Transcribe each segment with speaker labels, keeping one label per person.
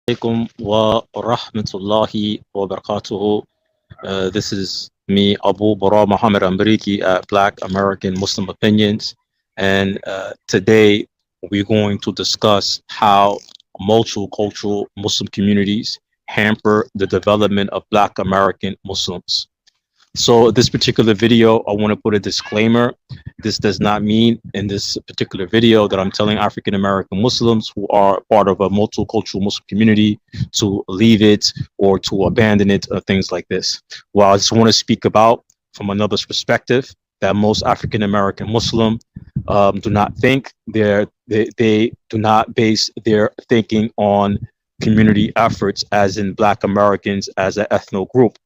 Speaker 1: Alaikum wa rahmatullahi wa barakatuhu. This is me, Abu Bara Muhammad Amriki at Black American Muslim Opinions. And today we're going to discuss how multicultural Muslim communities hamper the development of Black American Muslims. So this particular video, I want to put a disclaimer. This does not mean in this particular video that I'm telling African American Muslims who are part of a multicultural Muslim community to leave it or to abandon it or things like this. Well, I just want to speak about from another perspective that most African American Muslim do not think they do not base their thinking on community efforts as in Black Americans as an ethno group.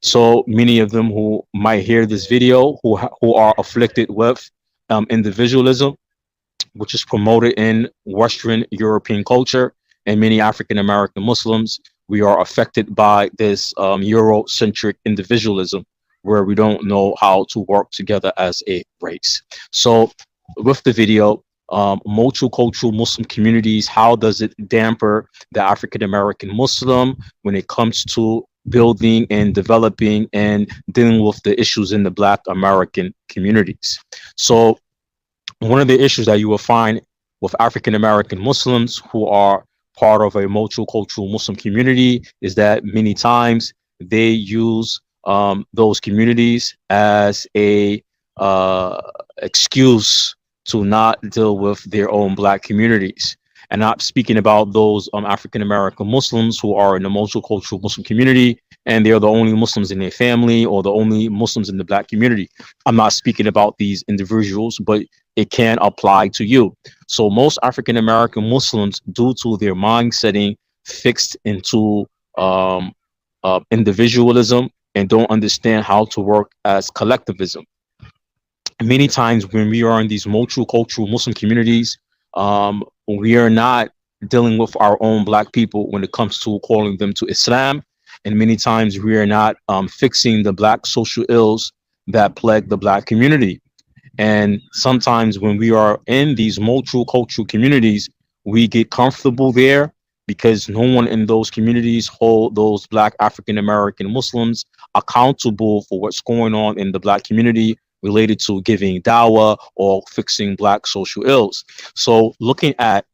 Speaker 1: So many of them who might hear this video who are afflicted with individualism, which is promoted in Western European culture, and many African American Muslims, we are affected by this Eurocentric individualism, where we don't know how to work together as a race. So, with the video, multicultural Muslim communities, how does it damper the African American Muslim when it comes to building and developing and dealing with the issues in the Black American communities? So one of the issues that you will find with African American Muslims who are part of a multicultural Muslim community is that many times they use those communities as a excuse to not deal with their own Black communities. And not speaking about those African American Muslims who are in the multicultural Muslim community and they are the only Muslims in their family or the only Muslims in the Black community. I'm not speaking about these individuals, but it can apply to you. So most African American Muslims, due to their mind setting fixed into individualism and don't understand how to work as collectivism. Many times when we are in these multicultural Muslim communities, we are not dealing with our own Black people when it comes to calling them to Islam. And many times we are not fixing the Black social ills that plague the Black community. And sometimes when we are in these multicultural communities, we get comfortable there because no one in those communities hold those Black African American Muslims accountable for what's going on in the Black community related to giving dawah or fixing Black social ills. So looking at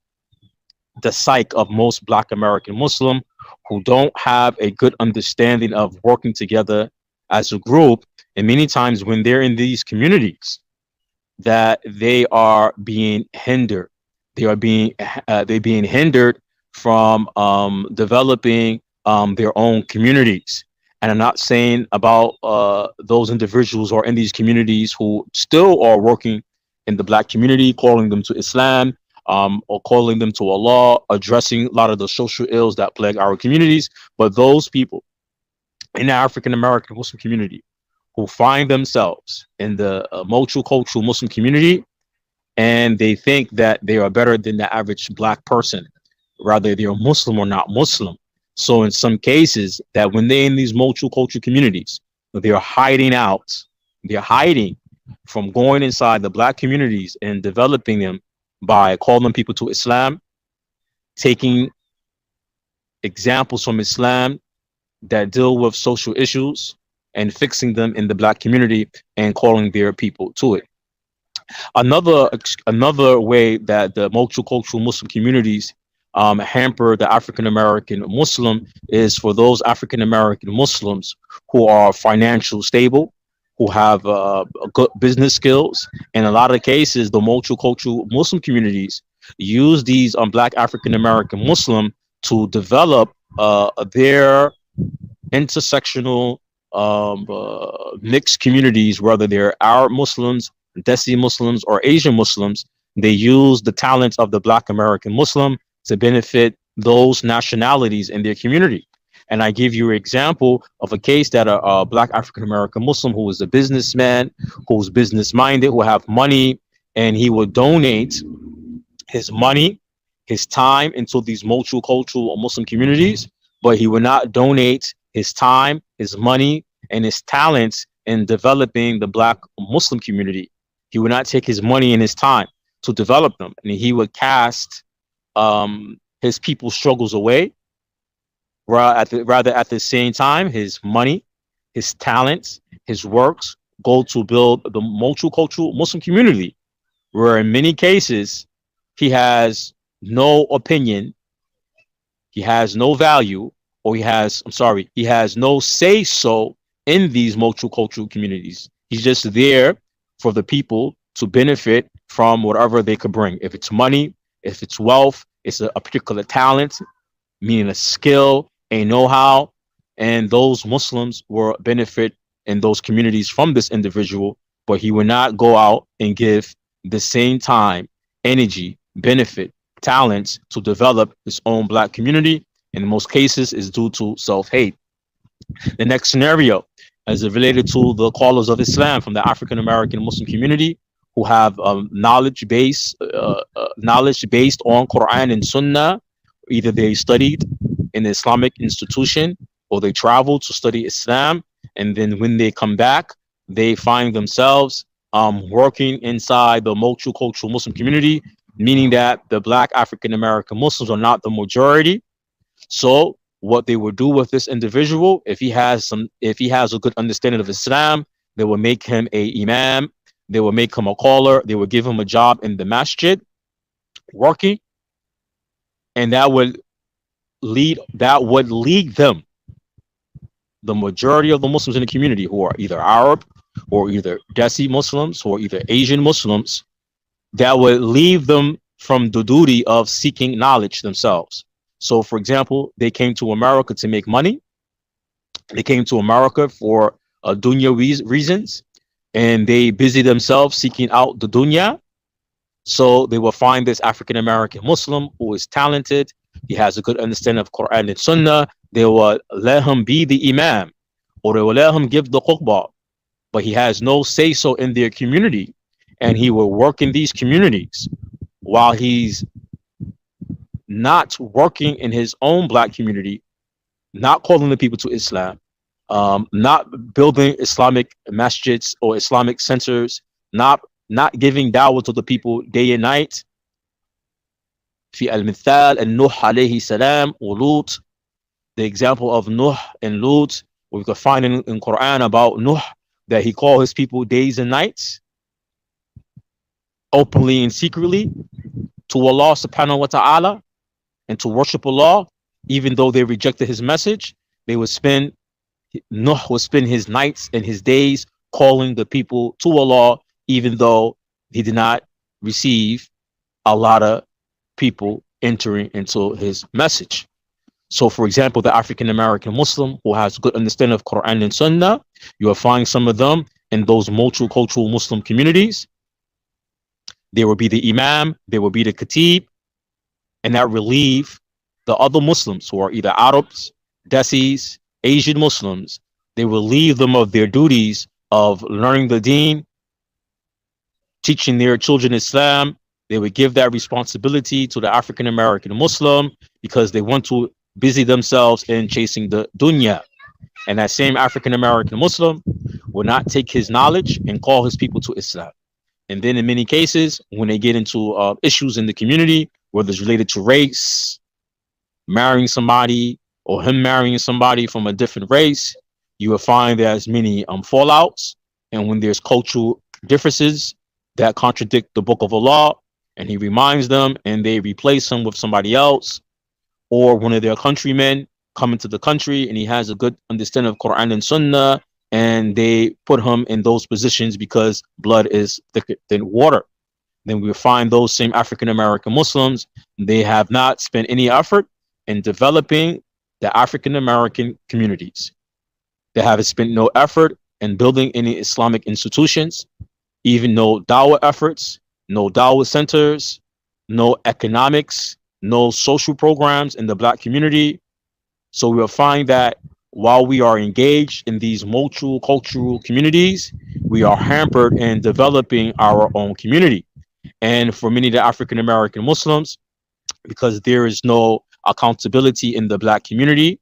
Speaker 1: the psyche of most Black American Muslim who don't have a good understanding of working together as a group, and many times when they're in these communities, that they are being hindered. They're being hindered from developing their own communities. And I'm not saying about those individuals or in these communities who still are working in the Black community, calling them to Islam, or calling them to Allah, addressing a lot of the social ills that plague our communities. But those people in the African American Muslim community who find themselves in the multicultural Muslim community and they think that they are better than the average Black person, rather they're Muslim or not Muslim. So in some cases that when they're in these multicultural communities, they're hiding out, they're hiding from going inside the Black communities and developing them by calling people to Islam, taking examples from Islam that deal with social issues and fixing them in the Black community and calling their people to it. Another way that the multicultural Muslim communities hamper the African American Muslim is for those African American Muslims who are financially stable, who have good business skills. In a lot of cases, the multicultural Muslim communities use these Black African American Muslim to develop their intersectional mixed communities, whether they're Arab Muslims, Desi Muslims, or Asian Muslims. They use the talents of the Black American Muslim to benefit those nationalities in their community. And I give you an example of a case that a Black African American Muslim who is a businessman, who's business minded, who have money, and he would donate his money, his time into these multicultural Muslim communities, but he would not donate his time, his money, and his talents in developing the Black Muslim community. He would not take his money and his time to develop them, and he would cast his people's struggles away Rather at the same time, his money, his talents, his works go to build the multicultural Muslim community, where in many cases he has no opinion, he has no value, or he has no say so in these multicultural communities. He's just there for the people to benefit from whatever they could bring. If it's money, if it's wealth, it's a particular talent, meaning a skill, a know-how, and those Muslims will benefit in those communities from this individual, but he will not go out and give the same time, energy, benefit, talents to develop his own black community. In most cases, is due to self-hate. The next scenario is related to the callers of Islam from the African American Muslim community who have knowledge based on Quran and Sunnah. Either they studied in the Islamic institution or they travel to study Islam, and then when they come back, they find themselves working inside the multicultural Muslim community, meaning that the Black African American Muslims are not the majority. So what they would do with this individual, if he has a good understanding of Islam, they will make him a imam, they will make him a caller, they will give him a job in the masjid, working, and that would lead them, the majority of the Muslims in the community who are either Arab or either Desi Muslims or either Asian Muslims, that would leave them from the duty of seeking knowledge themselves. So, for example, they came to America to make money. They came to America for dunya reasons, and they busy themselves seeking out the dunya. So they will find this African American Muslim who is talented. He has a good understanding of Quran and Sunnah. They will let him be the imam, or they will let him give the khutbah, but he has no say so in their community, and he will work in these communities while he's not working in his own black community, not calling the people to Islam, not building Islamic masjids or Islamic centers, not giving dawah to the people day and night. في المثال النوح عليه السلام وLut, the example of Nuh and Lut, we can find in Quran about Nuh that he called his people days and nights, openly and secretly, to Allah subhanahu wa ta'ala, and to worship Allah. Even though they rejected his message, Nuh would spend his nights and his days calling the people to Allah, even though he did not receive a lot of people entering into his message. So, for example, the African American Muslim who has good understanding of Quran and Sunnah, you will find some of them in those multicultural Muslim communities. There will be the Imam, there will be the Khatib, and that relieve the other Muslims who are either Arabs, Desis, Asian Muslims. They relieve them of their duties of learning the deen, teaching their children Islam. They would give that responsibility to the African American Muslim because they want to busy themselves in chasing the dunya. And that same African American Muslim will not take his knowledge and call his people to Islam. And then in many cases, when they get into issues in the community, whether it's related to race, marrying somebody, or him marrying somebody from a different race, you will find there's many fallouts. And when there's cultural differences that contradict the book of Allah, and he reminds them and they replace him with somebody else, or one of their countrymen come into the country and he has a good understanding of Quran and Sunnah, and they put him in those positions because blood is thicker than water. Then we find those same African American Muslims, they have not spent any effort in developing the African American communities. They haven't spent no effort in building any Islamic institutions, even no dawah efforts, no dawah centers, no economics, no social programs in the black community. So we'll find that while we are engaged in these multicultural communities, we are hampered in developing our own community. And for many of the African American Muslims, because there is no accountability in the black community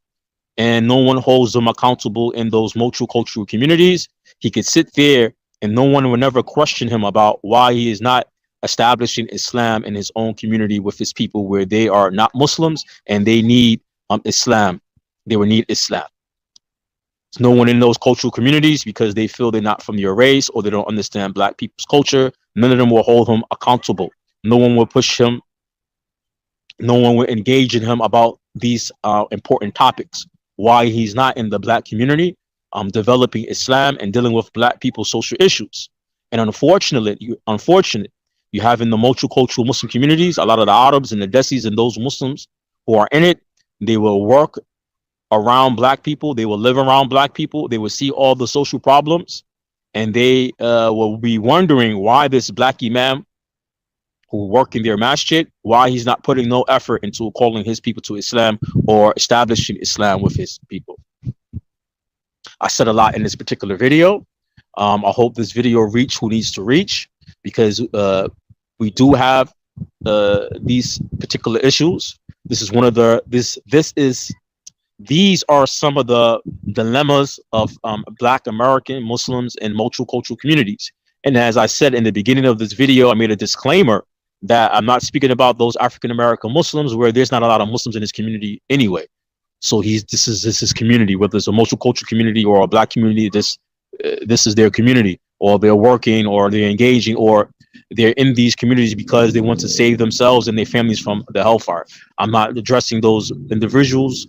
Speaker 1: and no one holds them accountable in those multicultural communities, he could sit there and no one will never question him about why he is not establishing Islam in his own community with his people where they are not Muslims and they need Islam. they would need Islam. There's no one in those cultural communities because they feel they're not from your race or they don't understand black people's culture. None of them will hold him accountable. No one will push him. No one will engage in him about these important topics. Why he's not in the black community, developing Islam and dealing with black people's social issues. And you have in the multicultural Muslim communities, a lot of the Arabs and the Desis and those Muslims who are in it, they will work around black people, they will live around black people, they will see all the social problems, and they will be wondering why this black imam who work in their masjid, why he's not putting no effort into calling his people to Islam or establishing Islam with his people. I said a lot in this particular video. I hope this video reach who needs to reach, because we do have these particular issues. This is one of the these are some of the dilemmas of Black American Muslims and multicultural communities. And as I said in the beginning of this video, I made a disclaimer that I'm not speaking about those African American Muslims where there's not a lot of Muslims in this community anyway. So this is his community, whether it's a multicultural community or a black community. This is their community, or they're working, or they're engaging, or they're in these communities because they want to save themselves and their families from the hellfire. I'm not addressing those individuals,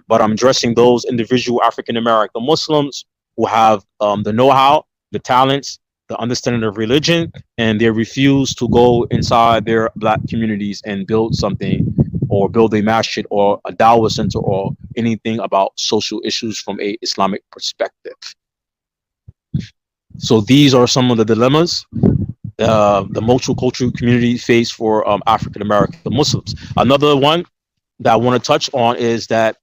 Speaker 1: but I'm addressing those individual African American Muslims who have the know-how, the talents, the understanding of religion, and they refuse to go inside their black communities and build something, or build a masjid or a dawah center or anything about social issues from a Islamic perspective. So these are some of the dilemmas the multicultural community face for African American Muslims. Another one that I want to touch on is that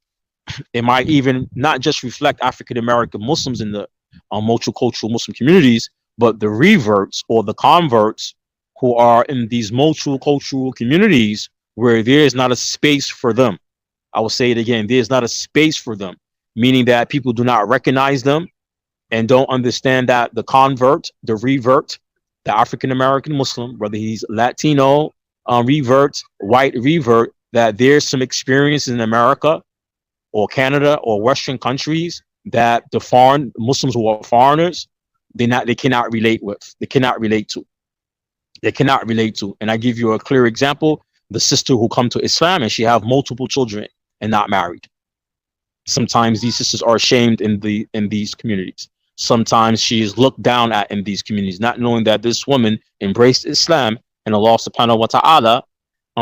Speaker 1: it might even not just reflect African American Muslims in the multicultural Muslim communities, but the reverts or the converts who are in these multicultural communities where there is not a space for them. I will say it again, there's not a space for them, meaning that people do not recognize them and don't understand that the convert, the revert, the African American Muslim, whether he's Latino revert, white revert, that there's some experience in America or Canada or Western countries that the foreign Muslims who are foreigners, they cannot relate with, they cannot relate to. And I give you a clear example: the sister who come to Islam and she have multiple children and not married. Sometimes these sisters are ashamed in these communities. Sometimes she is looked down at in these communities, not knowing that this woman embraced Islam and Allah subhanahu wa ta'ala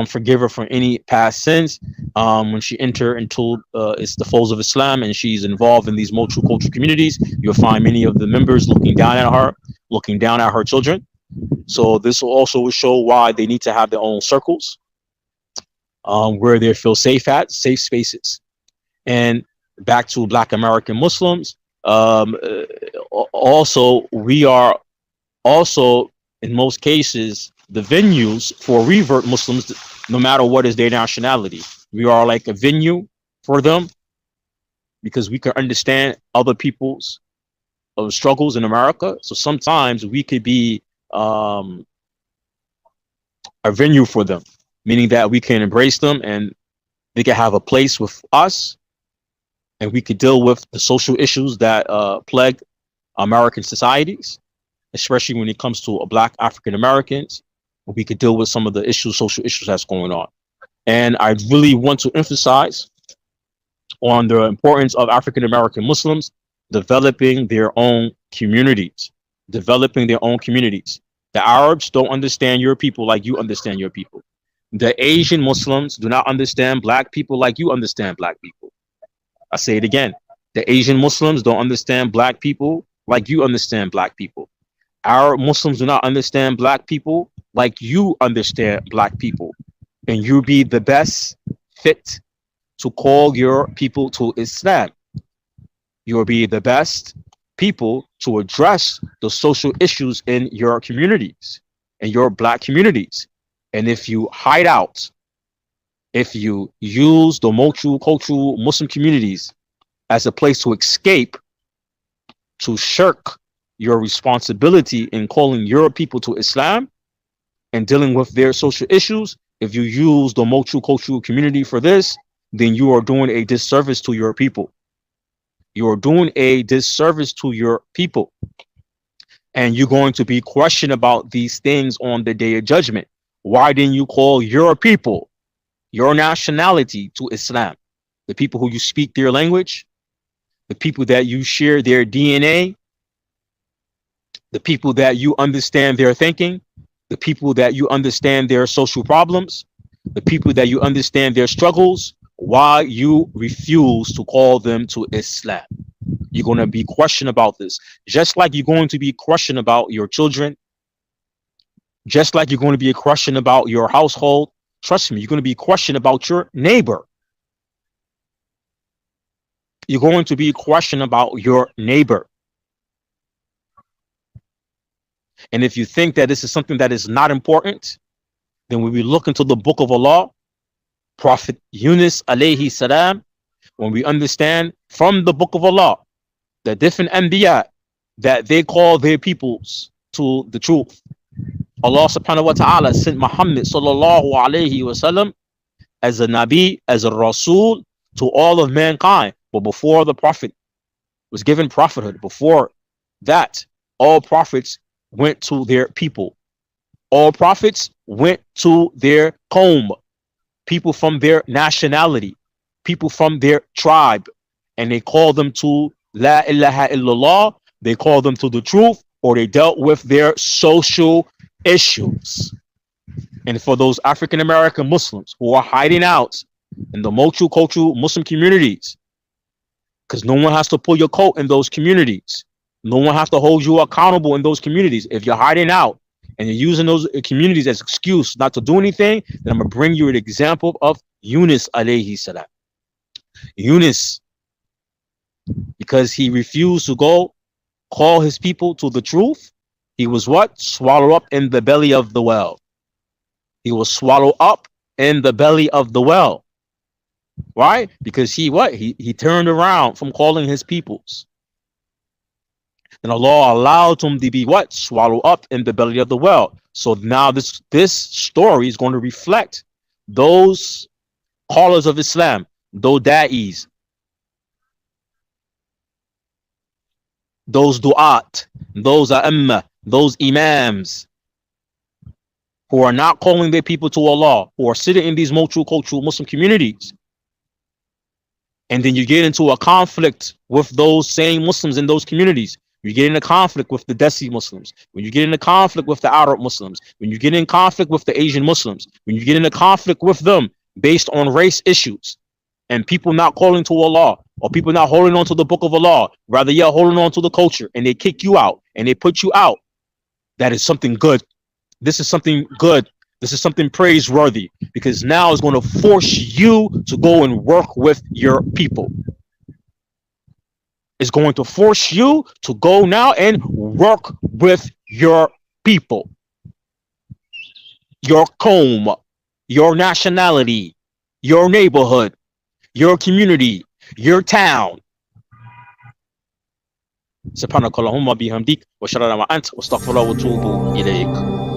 Speaker 1: forgive her for any past sins. When she entered into it's the folds of Islam and she's involved in these multicultural communities, you'll find many of the members looking down at her children. So this will also show why they need to have their own circles where they feel safe spaces. And back to Black American Muslims, also we are also in most cases the venues for revert Muslims, no matter what is their nationality. We are like a venue for them because we can understand other people's struggles in America. So sometimes we could be a venue for them, meaning that we can embrace them and they can have a place with us, and we could deal with the social issues that plague American societies, especially when it comes to Black African Americans. We could deal with some of the social issues that's going on. And I really want to emphasize on the importance of African American Muslims developing their own communities. The Arabs don't understand your people like you understand your people. The Asian Muslims do not understand Black people like you understand Black people. I say it again. The Asian Muslims don't understand Black people like you understand Black people. Arab Muslims do not understand Black people like you understand Black people. And you be the best fit to call your people to Islam. You will be the best people to address the social issues in your communities, in your Black communities. And if you hide out, if you use the multicultural Muslim communities as a place to escape, to shirk your responsibility in calling your people to Islam and dealing with their social issues, if you use the multicultural community for this, then you are doing a disservice to your people. You are doing a disservice to your people. And you're going to be questioned about these things on the day of judgment. Why didn't you call your people, your nationality, to Islam? The people who you speak their language, the people that you share their DNA, the people that you understand their thinking, the people that you understand their social problems, the people that you understand their struggles. Why you refuse to call them to Islam? You're going to be questioned about this, just like you're going to be questioned about your children, just like you're going to be questioned about your household. Trust me, you're going to be questioned about your neighbor. You're going to be questioned about your neighbor. And if you think that this is something that is not important, then when we look into the book of Allah, Prophet Yunus alayhi salam, when we understand from the book of Allah, the different anbiya that they call their peoples to the truth. Allah subhanahu wa ta'ala sent Muhammad sallallahu alayhi wasallam as a Nabi, as a Rasul to all of mankind. But before the Prophet was given prophethood, before that, all prophets went to their people. All prophets went to their qawm, people from their nationality, people from their tribe, and they called them to La ilaha illallah, they called them to the truth, or they dealt with their social issues. And for those African American Muslims who are hiding out in the multicultural Muslim communities, because no one has to pull your coat in those communities. No one has to hold you accountable in those communities. If you're hiding out and you're using those communities as excuse not to do anything, then I'm going to bring you an example of Yunus alayhi salam. Yunus, because he refused to go call his people to the truth, he was what? Swallowed up in the belly of the well. He was swallowed up in the belly of the well. Why? Because he what? He turned around from calling his peoples. And Allah allowed him to be what? Swallowed up in the belly of the well. So now this story is going to reflect those callers of Islam, those da'is, those du'at, those a'imma, those imams who are not calling their people to Allah, who are sitting in these multicultural Muslim communities. And then you get into a conflict with those same Muslims in those communities. You get in a conflict with the Desi Muslims. When you get in a conflict with the Arab Muslims, when you get in conflict with the Asian Muslims, when you get in a conflict with them based on race issues, and people not calling to Allah, or people not holding on to the book of Allah, rather you're holding on to the culture, and they kick you out and they put you out, that is something good. This is something good. This is something praiseworthy, because now it's going to force you to go and work with your people. It's going to force you to go now and work with your people, your qawm, your nationality, your neighborhood, your community, your town. سبحانك اللهم بحمدك واشهد ان لا اله الا انت واستغفرك واتوب اليك.